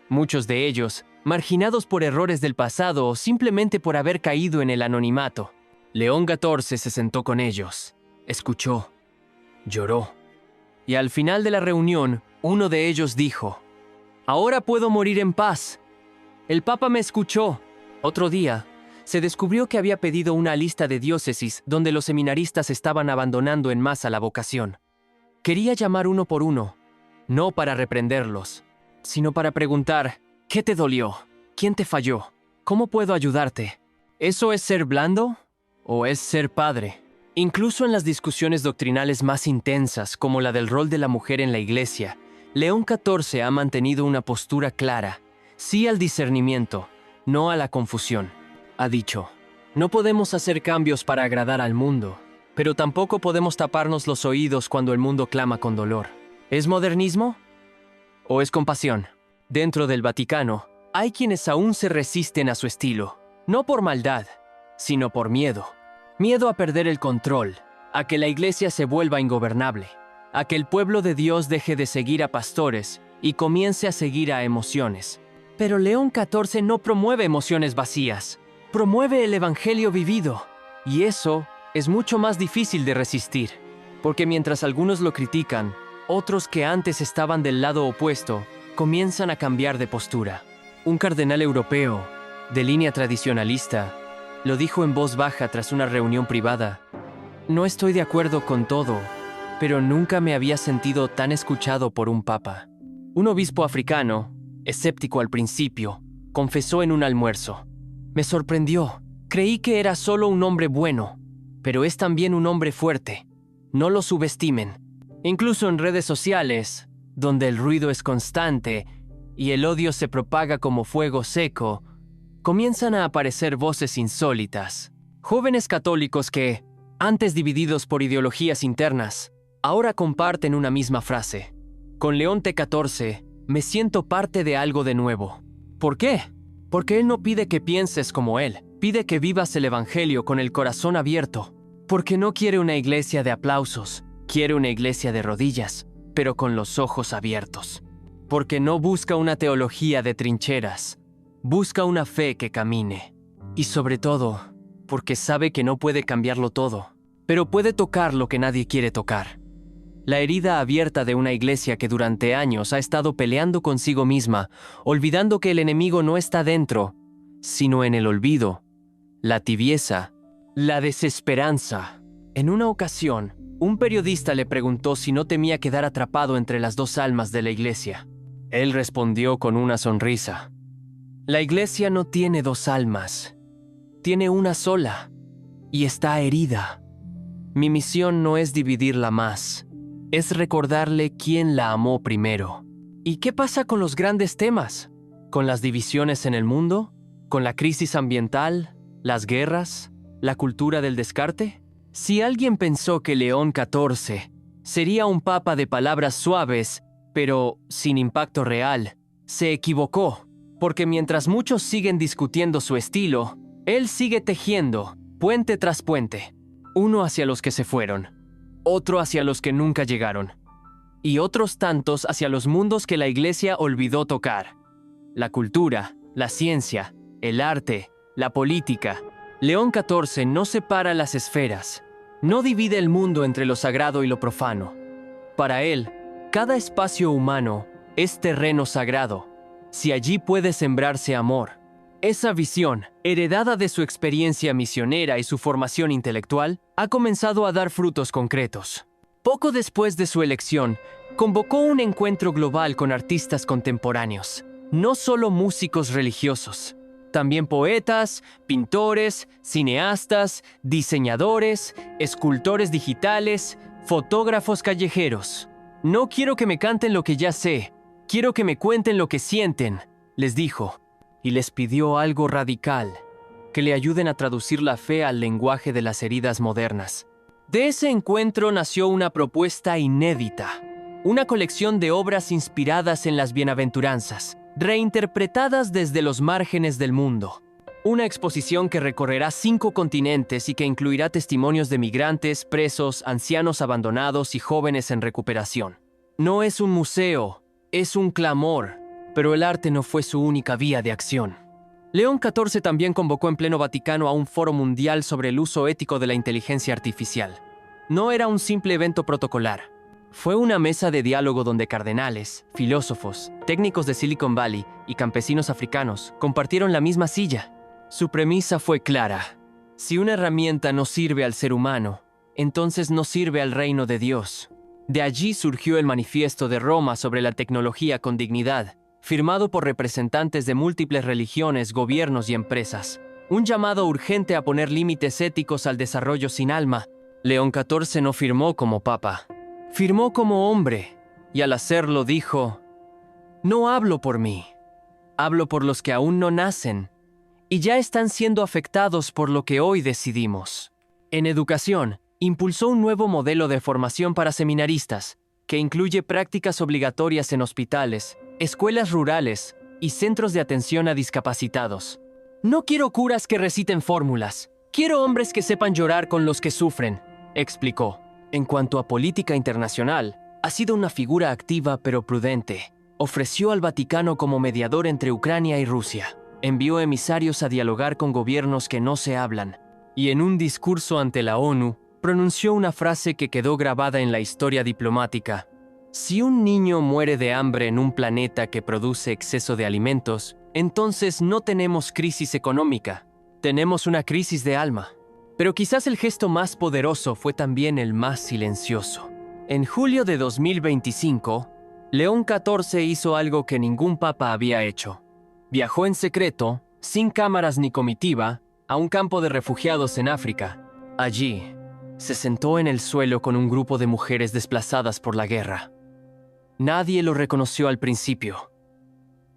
Muchos de ellos, marginados por errores del pasado o simplemente por haber caído en el anonimato. León XIV se sentó con ellos, escuchó, lloró. Y al final de la reunión, uno de ellos dijo: «Ahora puedo morir en paz. El Papa me escuchó». Otro día, se descubrió que había pedido una lista de diócesis donde los seminaristas estaban abandonando en masa la vocación. Quería llamar uno por uno, no para reprenderlos, sino para preguntar: ¿qué te dolió? ¿Quién te falló? ¿Cómo puedo ayudarte? ¿Eso es ser blando o es ser padre? Incluso en las discusiones doctrinales más intensas, como la del rol de la mujer en la iglesia, León XIV ha mantenido una postura clara, sí al discernimiento, no a la confusión. Ha dicho: no podemos hacer cambios para agradar al mundo, pero tampoco podemos taparnos los oídos cuando el mundo clama con dolor. ¿Es modernismo o es compasión? Dentro del Vaticano, hay quienes aún se resisten a su estilo, no por maldad, sino por miedo. Miedo a perder el control, a que la iglesia se vuelva ingobernable, a que el pueblo de Dios deje de seguir a pastores y comience a seguir a emociones. Pero León XIV no promueve emociones vacías, promueve el evangelio vivido. Y eso es mucho más difícil de resistir, porque mientras algunos lo critican, otros que antes estaban del lado opuesto comienzan a cambiar de postura. Un cardenal europeo, de línea tradicionalista, lo dijo en voz baja tras una reunión privada: «No estoy de acuerdo con todo, pero nunca me había sentido tan escuchado por un papa». Un obispo africano, escéptico al principio, confesó en un almuerzo: «Me sorprendió. Creí que era solo un hombre bueno, pero es también un hombre fuerte. No lo subestimen». Incluso en redes sociales, donde el ruido es constante y el odio se propaga como fuego seco, comienzan a aparecer voces insólitas. Jóvenes católicos que, antes divididos por ideologías internas, ahora comparten una misma frase: «Con León XIV me siento parte de algo de nuevo». ¿Por qué? Porque él no pide que pienses como él, pide que vivas el evangelio con el corazón abierto. Porque no quiere una iglesia de aplausos, quiere una iglesia de rodillas, pero con los ojos abiertos. Porque no busca una teología de trincheras, busca una fe que camine. Y sobre todo, porque sabe que no puede cambiarlo todo, pero puede tocar lo que nadie quiere tocar. La herida abierta de una iglesia que durante años ha estado peleando consigo misma, olvidando que el enemigo no está dentro, sino en el olvido, la tibieza, la desesperanza. En una ocasión, un periodista le preguntó si no temía quedar atrapado entre las dos almas de la iglesia. Él respondió con una sonrisa: la iglesia no tiene dos almas, tiene una sola, y está herida. Mi misión no es dividirla más, es recordarle quién la amó primero. ¿Y qué pasa con los grandes temas? ¿Con las divisiones en el mundo? ¿Con la crisis ambiental? ¿Las guerras? ¿La cultura del descarte? Si alguien pensó que León XIV sería un papa de palabras suaves, pero sin impacto real, se equivocó, porque mientras muchos siguen discutiendo su estilo, él sigue tejiendo, puente tras puente, uno hacia los que se fueron, otro hacia los que nunca llegaron, y otros tantos hacia los mundos que la iglesia olvidó tocar. La cultura, la ciencia, el arte, la política. León XIV no separa las esferas, no divide el mundo entre lo sagrado y lo profano. Para él, cada espacio humano es terreno sagrado, si allí puede sembrarse amor. Esa visión, heredada de su experiencia misionera y su formación intelectual, ha comenzado a dar frutos concretos. Poco después de su elección, convocó un encuentro global con artistas contemporáneos, no solo músicos religiosos, también poetas, pintores, cineastas, diseñadores, escultores digitales, fotógrafos callejeros. No quiero que me canten lo que ya sé, quiero que me cuenten lo que sienten, les dijo, y les pidió algo radical, que le ayuden a traducir la fe al lenguaje de las heridas modernas. De ese encuentro nació una propuesta inédita, una colección de obras inspiradas en las bienaventuranzas, reinterpretadas desde los márgenes del mundo. Una exposición que recorrerá 5 continentes y que incluirá testimonios de migrantes, presos, ancianos abandonados y jóvenes en recuperación. No es un museo, es un clamor, pero el arte no fue su única vía de acción. León XIV también convocó en pleno Vaticano a un foro mundial sobre el uso ético de la inteligencia artificial. No era un simple evento protocolar. Fue una mesa de diálogo donde cardenales, filósofos, técnicos de Silicon Valley y campesinos africanos compartieron la misma silla. Su premisa fue clara: si una herramienta no sirve al ser humano, entonces no sirve al reino de Dios. De allí surgió el Manifiesto de Roma sobre la tecnología con dignidad, firmado por representantes de múltiples religiones, gobiernos y empresas. Un llamado urgente a poner límites éticos al desarrollo sin alma. León XIV no firmó como papa, firmó como hombre, y al hacerlo dijo: no hablo por mí, hablo por los que aún no nacen, y ya están siendo afectados por lo que hoy decidimos. En educación, impulsó un nuevo modelo de formación para seminaristas, que incluye prácticas obligatorias en hospitales, escuelas rurales y centros de atención a discapacitados. No quiero curas que reciten fórmulas, quiero hombres que sepan llorar con los que sufren, explicó. En cuanto a política internacional, ha sido una figura activa pero prudente. Ofreció al Vaticano como mediador entre Ucrania y Rusia. Envió emisarios a dialogar con gobiernos que no se hablan. Y en un discurso ante la ONU, pronunció una frase que quedó grabada en la historia diplomática: si un niño muere de hambre en un planeta que produce exceso de alimentos, entonces no tenemos crisis económica, tenemos una crisis de alma. Pero quizás el gesto más poderoso fue también el más silencioso. En julio de 2025, León XIV hizo algo que ningún papa había hecho. Viajó en secreto, sin cámaras ni comitiva, a un campo de refugiados en África. Allí, se sentó en el suelo con un grupo de mujeres desplazadas por la guerra. Nadie lo reconoció al principio.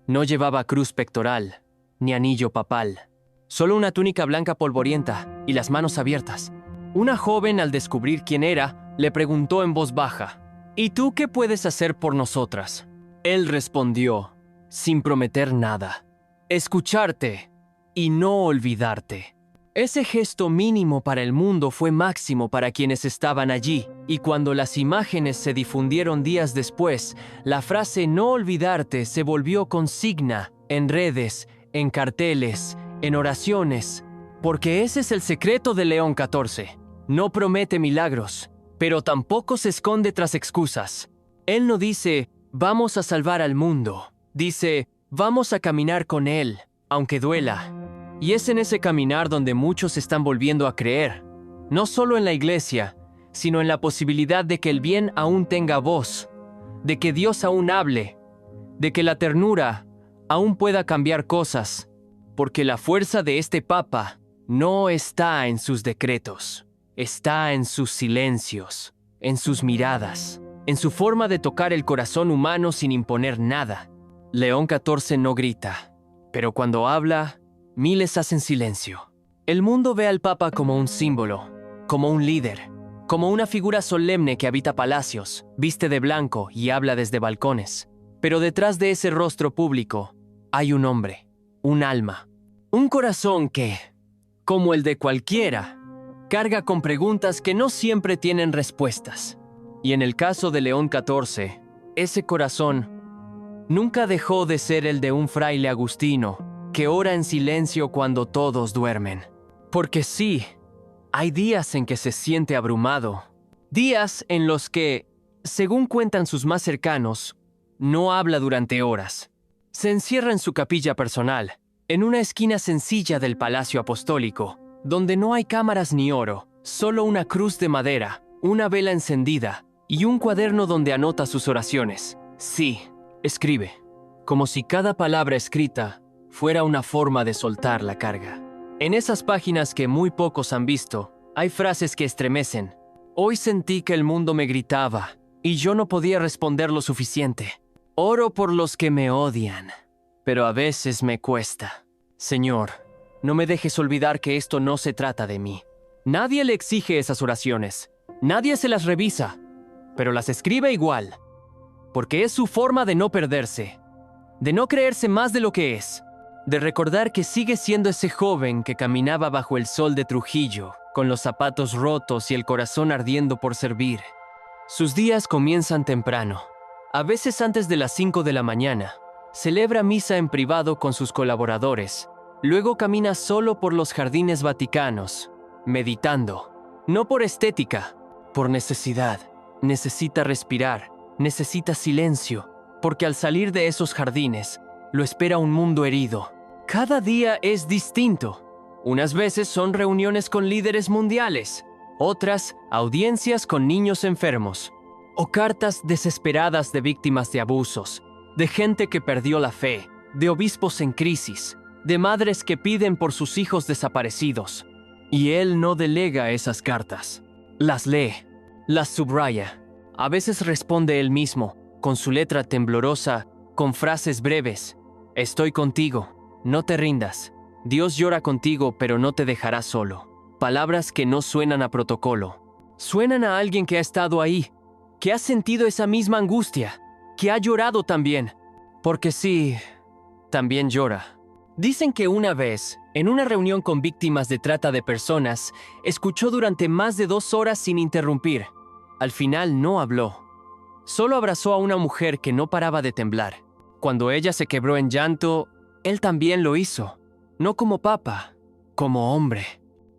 No llevaba cruz pectoral, ni anillo papal. Solo una túnica blanca polvorienta y las manos abiertas. Una joven, al descubrir quién era, le preguntó en voz baja: ¿y tú qué puedes hacer por nosotras? Él respondió, sin prometer nada: escucharte y no olvidarte. Ese gesto mínimo para el mundo fue máximo para quienes estaban allí, y cuando las imágenes se difundieron días después, la frase "no olvidarte" se volvió consigna en redes, en carteles, en oraciones, porque ese es el secreto de León XIV. No promete milagros, pero tampoco se esconde tras excusas. Él no dice, vamos a salvar al mundo. Dice, vamos a caminar con Él, aunque duela. Y es en ese caminar donde muchos están volviendo a creer. No solo en la iglesia, sino en la posibilidad de que el bien aún tenga voz, de que Dios aún hable, de que la ternura aún pueda cambiar cosas, porque la fuerza de este Papa no está en sus decretos, está en sus silencios, en sus miradas, en su forma de tocar el corazón humano sin imponer nada. León XIV no grita, pero cuando habla, miles hacen silencio. El mundo ve al Papa como un símbolo, como un líder, como una figura solemne que habita palacios, viste de blanco y habla desde balcones. Pero detrás de ese rostro público hay un hombre, un alma, un corazón que, como el de cualquiera, carga con preguntas que no siempre tienen respuestas. Y en el caso de León XIV, ese corazón nunca dejó de ser el de un fraile agustino que ora en silencio cuando todos duermen. Porque sí, hay días en que se siente abrumado, días en los que, según cuentan sus más cercanos, no habla durante horas. Se encierra en su capilla personal, en una esquina sencilla del Palacio Apostólico, donde no hay cámaras ni oro, solo una cruz de madera, una vela encendida y un cuaderno donde anota sus oraciones. Sí, escribe, como si cada palabra escrita fuera una forma de soltar la carga. En esas páginas que muy pocos han visto, hay frases que estremecen. Hoy sentí que el mundo me gritaba y yo no podía responder lo suficiente. Oro por los que me odian, pero a veces me cuesta. Señor, no me dejes olvidar que esto no se trata de mí. Nadie le exige esas oraciones, nadie se las revisa, pero las escribe igual, porque es su forma de no perderse, de no creerse más de lo que es, de recordar que sigue siendo ese joven que caminaba bajo el sol de Trujillo, con los zapatos rotos y el corazón ardiendo por servir. Sus días comienzan temprano, a veces antes de las 5 de la mañana. Celebra misa en privado con sus colaboradores. Luego camina solo por los jardines vaticanos, meditando. No por estética, por necesidad. Necesita respirar, necesita silencio, porque al salir de esos jardines, lo espera un mundo herido. Cada día es distinto. Unas veces son reuniones con líderes mundiales, otras audiencias con niños enfermos, o cartas desesperadas de víctimas de abusos, de gente que perdió la fe, de obispos en crisis, de madres que piden por sus hijos desaparecidos. Y él no delega esas cartas. Las lee, las subraya. A veces responde él mismo, con su letra temblorosa, con frases breves. Estoy contigo, no te rindas. Dios llora contigo, pero no te dejará solo. Palabras que no suenan a protocolo. Suenan a alguien que ha estado ahí, que ha sentido esa misma angustia, que ha llorado también. Porque sí, también llora. Dicen que una vez, en una reunión con víctimas de trata de personas, escuchó durante más de 2 horas sin interrumpir. Al final no habló. Solo abrazó a una mujer que no paraba de temblar. Cuando ella se quebró en llanto, él también lo hizo. No como papa, como hombre.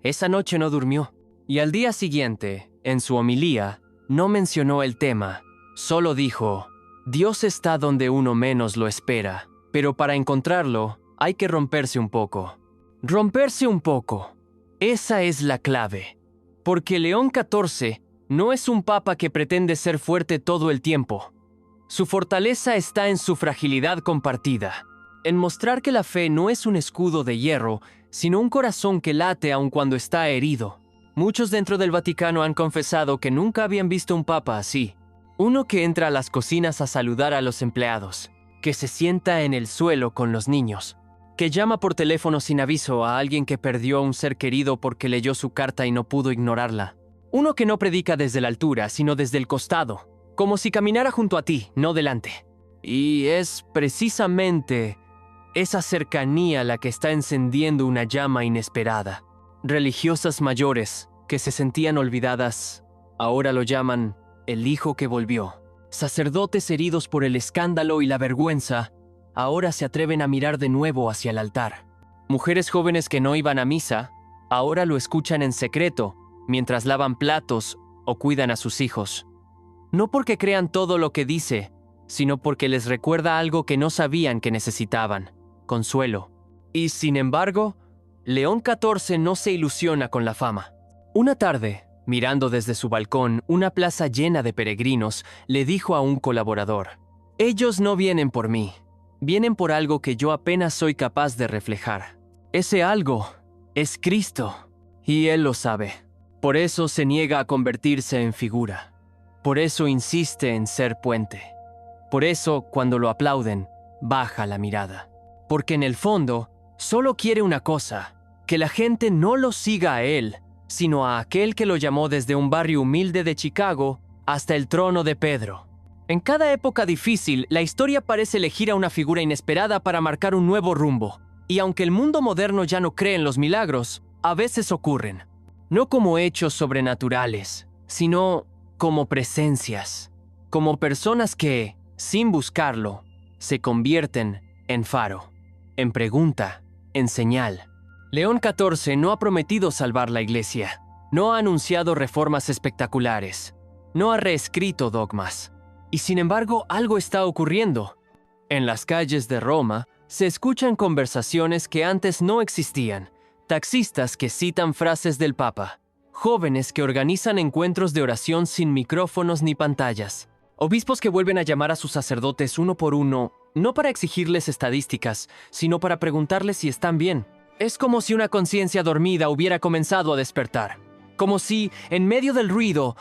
Esa noche no durmió. Y al día siguiente, en su homilía, no mencionó el tema. Solo dijo, Dios está donde uno menos lo espera. Pero para encontrarlo, hay que romperse un poco. Romperse un poco. Esa es la clave. Porque León XIV no es un papa que pretende ser fuerte todo el tiempo. Su fortaleza está en su fragilidad compartida, en mostrar que la fe no es un escudo de hierro, sino un corazón que late aun cuando está herido. Muchos dentro del Vaticano han confesado que nunca habían visto un papa así. Uno que entra a las cocinas a saludar a los empleados, que se sienta en el suelo con los niños, que llama por teléfono sin aviso a alguien que perdió a un ser querido porque leyó su carta y no pudo ignorarla. Uno que no predica desde la altura, sino desde el costado, como si caminara junto a ti, no delante. Y es precisamente esa cercanía la que está encendiendo una llama inesperada. Religiosas mayores que se sentían olvidadas, ahora lo llaman el hijo que volvió. Sacerdotes heridos por el escándalo y la vergüenza, ahora se atreven a mirar de nuevo hacia el altar. Mujeres jóvenes que no iban a misa, ahora lo escuchan en secreto, mientras lavan platos o cuidan a sus hijos. No porque crean todo lo que dice, sino porque les recuerda algo que no sabían que necesitaban: consuelo. Y sin embargo, León XIV no se ilusiona con la fama. Una tarde, mirando desde su balcón una plaza llena de peregrinos, le dijo a un colaborador: «Ellos no vienen por mí, vienen por algo que yo apenas soy capaz de reflejar. Ese algo es Cristo, y Él lo sabe. Por eso se niega a convertirse en figura. Por eso insiste en ser puente. Por eso, cuando lo aplauden, baja la mirada. Porque en el fondo, solo quiere una cosa: que la gente no lo siga a él, sino a aquel que lo llamó desde un barrio humilde de Chicago hasta el trono de Pedro». En cada época difícil, la historia parece elegir a una figura inesperada para marcar un nuevo rumbo. Y aunque el mundo moderno ya no cree en los milagros, a veces ocurren. No como hechos sobrenaturales, sino como presencias. Como personas que, sin buscarlo, se convierten en faro, en pregunta, en señal. León XIV no ha prometido salvar la Iglesia. No ha anunciado reformas espectaculares. No ha reescrito dogmas. Y sin embargo, algo está ocurriendo. En las calles de Roma se escuchan conversaciones que antes no existían, taxistas que citan frases del Papa, jóvenes que organizan encuentros de oración sin micrófonos ni pantallas, obispos que vuelven a llamar a sus sacerdotes uno por uno, no para exigirles estadísticas, sino para preguntarles si están bien. Es como si una conciencia dormida hubiera comenzado a despertar, como si, en medio del ruido,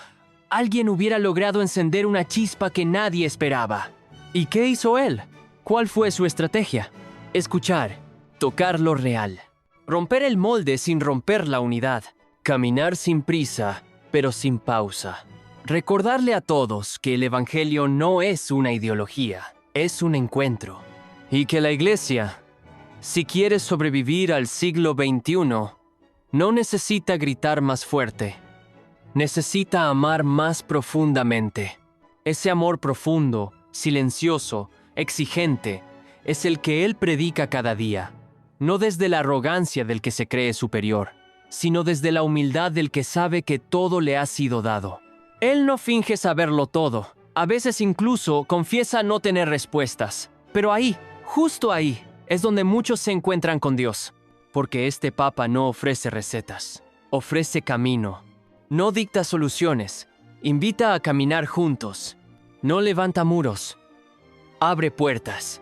alguien hubiera logrado encender una chispa que nadie esperaba. ¿Y qué hizo él? ¿Cuál fue su estrategia? Escuchar, tocar lo real, romper el molde sin romper la unidad, caminar sin prisa, pero sin pausa. Recordarle a todos que el Evangelio no es una ideología, es un encuentro. Y que la Iglesia, si quiere sobrevivir al siglo XXI, no necesita gritar más fuerte. Necesita amar más profundamente. Ese amor profundo, silencioso, exigente, es el que él predica cada día. No desde la arrogancia del que se cree superior, sino desde la humildad del que sabe que todo le ha sido dado. Él no finge saberlo todo. A veces incluso confiesa no tener respuestas. Pero ahí, justo ahí, es donde muchos se encuentran con Dios. Porque este Papa no ofrece recetas, ofrece camino. No dicta soluciones, invita a caminar juntos. No levanta muros, abre puertas.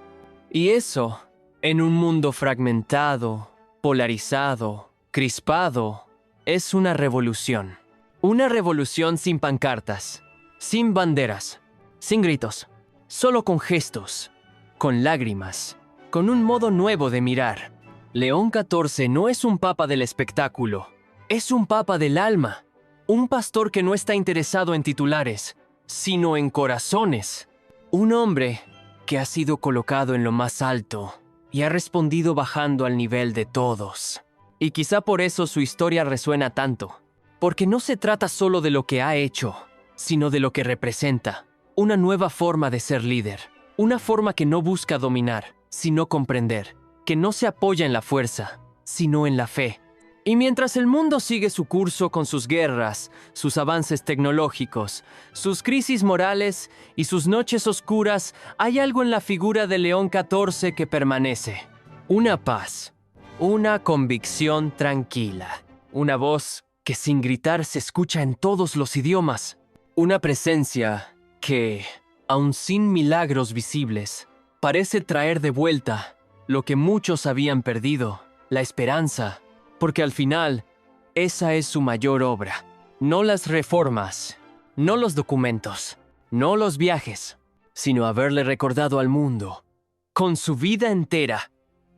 Y eso, en un mundo fragmentado, polarizado, crispado, es una revolución. Una revolución sin pancartas, sin banderas, sin gritos, solo con gestos, con lágrimas, con un modo nuevo de mirar. León XIV no es un papa del espectáculo, es un papa del alma. Un pastor que no está interesado en titulares, sino en corazones. Un hombre que ha sido colocado en lo más alto y ha respondido bajando al nivel de todos. Y quizá por eso su historia resuena tanto. Porque no se trata solo de lo que ha hecho, sino de lo que representa. Una nueva forma de ser líder. Una forma que no busca dominar, sino comprender. Que no se apoya en la fuerza, sino en la fe. Y mientras el mundo sigue su curso con sus guerras, sus avances tecnológicos, sus crisis morales y sus noches oscuras, hay algo en la figura de León XIV que permanece. Una paz, una convicción tranquila, una voz que sin gritar se escucha en todos los idiomas, una presencia que, aun sin milagros visibles, parece traer de vuelta lo que muchos habían perdido, la esperanza. Porque al final, esa es su mayor obra. No las reformas, no los documentos, no los viajes, sino haberle recordado al mundo, con su vida entera,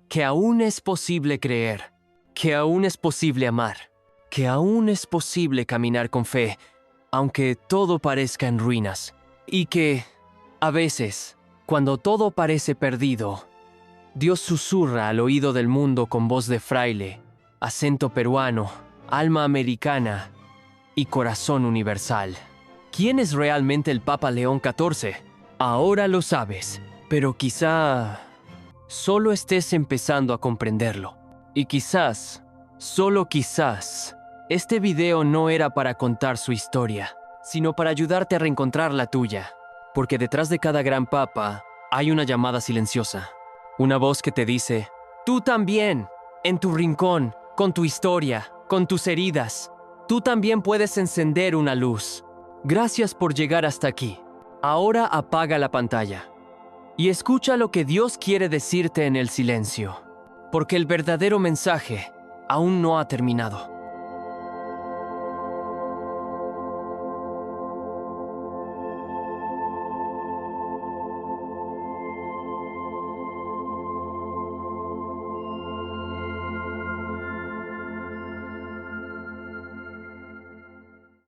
que aún es posible creer, que aún es posible amar, que aún es posible caminar con fe, aunque todo parezca en ruinas, y que, a veces, cuando todo parece perdido, Dios susurra al oído del mundo con voz de fraile, acento peruano, alma americana y corazón universal. ¿Quién es realmente el Papa León XIV? Ahora lo sabes, pero quizá solo estés empezando a comprenderlo. Y quizás, solo quizás, Este video no era para contar su historia, sino para ayudarte a reencontrar la tuya. Porque detrás de cada gran papa hay una llamada silenciosa. Una voz que te dice, tú también, en tu rincón, con tu historia, con tus heridas, tú también puedes encender una luz. Gracias por llegar hasta aquí. Ahora apaga la pantalla y escucha lo que Dios quiere decirte en el silencio, porque el verdadero mensaje aún no ha terminado.